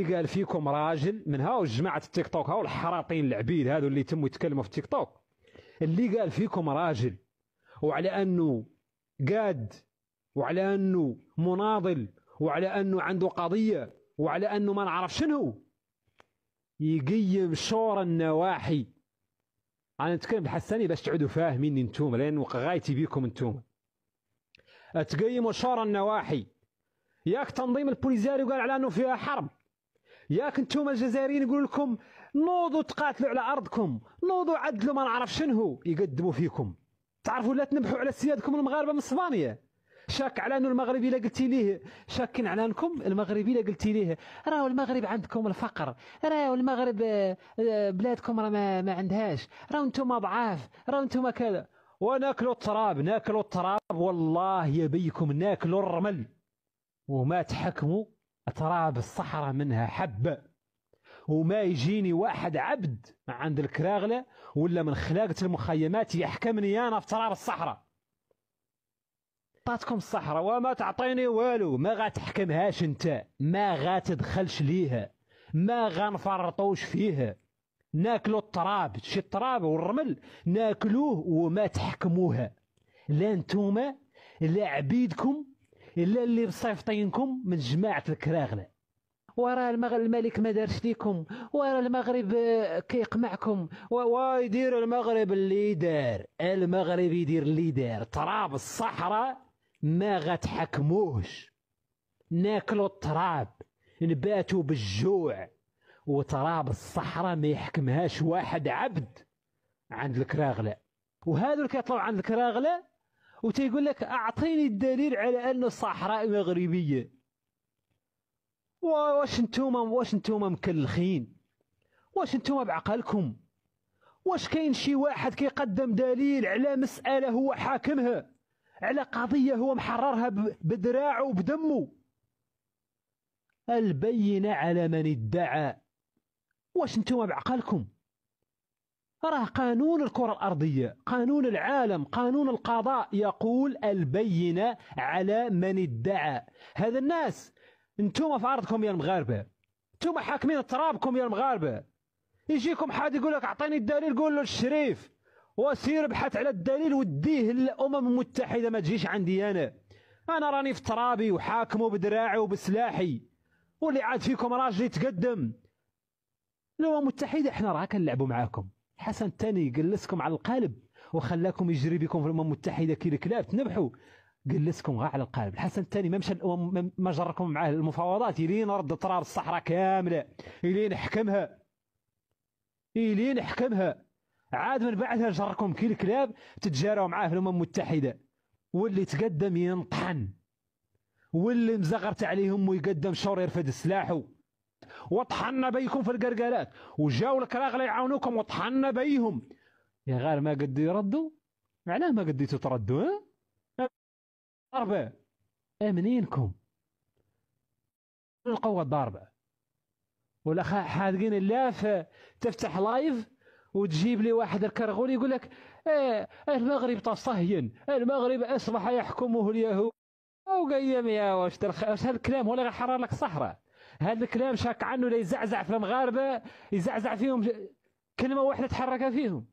قال فيكم راجل من هاو جماعة التيك توك، هاو الحراطين العبيد هذو اللي يتموا يتكلموا في التيك توك، اللي قال فيكم راجل وعلى أنه قاد وعلى أنه مناضل وعلى أنه عنده قضية وعلى أنه ما نعرف شنو، يقيم شور النواحي. أنا نتكلم بالحساني باش تعودوا فاهميني انتوما، لأن غايتي بيكم انتوما. تقيموا شور النواحي. ياك تنظيم البوليزاري وقال على أنه فيها حرب، ياك انتوما الجزائريين يقولوا لكم نوضوا تقاتلوا على أرضكم، نوضوا عدلوا ما نعرف شنو، يقدموا فيكم. تعرفوا لا تنبحوا على سيادكم المغاربة من اسبانيا. شاك على انه المغربي لا قلتي ليه، شاكين على انكم المغربي لا قلتي ليه راهو المغرب عندكم الفقر، راهو المغرب بلادكم راه ما عندهاش، راهو انتم ضعاف، راهو انتم كذا. وناكلوا التراب، ناكلوا التراب والله يبيكم ناكلوا الرمل وما تحكموا تراب الصحراء منها حبة. وما يجيني واحد عبد عند الكراغلة ولا من خلاقة المخيمات يحكمني أنا في تراب الصحراء. عطاتكم الصحراء وما تعطيني والو، ما غاتحكمهاش انت، ما غاتدخلش ليها، ما غنفرطوش فيها. ناكلوا التراب، شي التراب والرمل ناكلوه وما تحكموها، لا انتوما لا عبيدكم الا اللي مصيفطينكم من جماعة الكراغلة. ورا الملك ما دارش ليكم، ورا المغرب كيقمعكم، ويدير المغرب اللي دار، المغرب يدير اللي دار. تراب الصحراء ما غتحكموهش، ناكلوا التراب نباتوا بالجوع، وتراب الصحراء ما يحكمهاش واحد عبد عند الكراغلة. وهذا اللي كيطلعوا عند الكراغلة وتيقول لك اعطيني الدليل على ان الصحراء مغربية. واش انتوما مكلخين؟ واش انتوما بعقلكم؟ واش كاين شي واحد كيقدم دليل على مسألة هو حاكمها، على قضية هو محررها بدراعه وبدمه؟ البينة على من ادعى. واش انتوما بعقلكم؟ راه قانون الكرة الأرضية، قانون العالم، قانون القضاء يقول البينة على من ادعى. هذا الناس انتوما في أرضكم يا المغاربة، انتوما حاكمين ترابكم يا المغاربة. يجيكم حد يقول لك اعطيني الدليل، قول له الشريف وسير ابحث على الدليل وديه للأمم المتحدة، ما تجيش عندي أنا راني في ترابي وحاكمه بدراعي وبسلاحي. واللي عاد فيكم راجل يتقدم الأمم المتحدة، احنا راه كنلعبوا معاكم. حسن الثاني جلسكم على القالب وخلاكم يجري بكم في الأمم المتحدة كي الكلاب تنبحوا، جلسكم غير على القالب. الحسن الثاني ما مشى الأمم، ما جركم معاه المفاوضات يلين رد تراب الصحراء كاملة، يلين حكمها عاد من بعدها جركم كي الكلاب تتجاروا معاه في الأمم المتحدة. واللي تقدم ينطحن، واللي مزغرت عليهم ويقدم شور يرفد سلاحه. وطحنا بيكم في القرقالات وجاو الكراغلة يعاونوكم وطحنا بيهم. يا غير ما قد يردوا، معناه ما قديتوا تردوا. ضربة منينكم القوة الضاربة؟ ولا حاذقين اللاف تفتح لايف وتجيب لي واحد الكرغول يقول لك المغرب تصهين، المغرب اصبح يحكمه اليهود. او قيم يا واش هذا الكلام هو اللي غيحرر لك الصحراء؟ هذا الكلام شاك عنه لا يزعزع في المغاربة، يزعزع فيهم كلمة واحدة تحرك فيهم.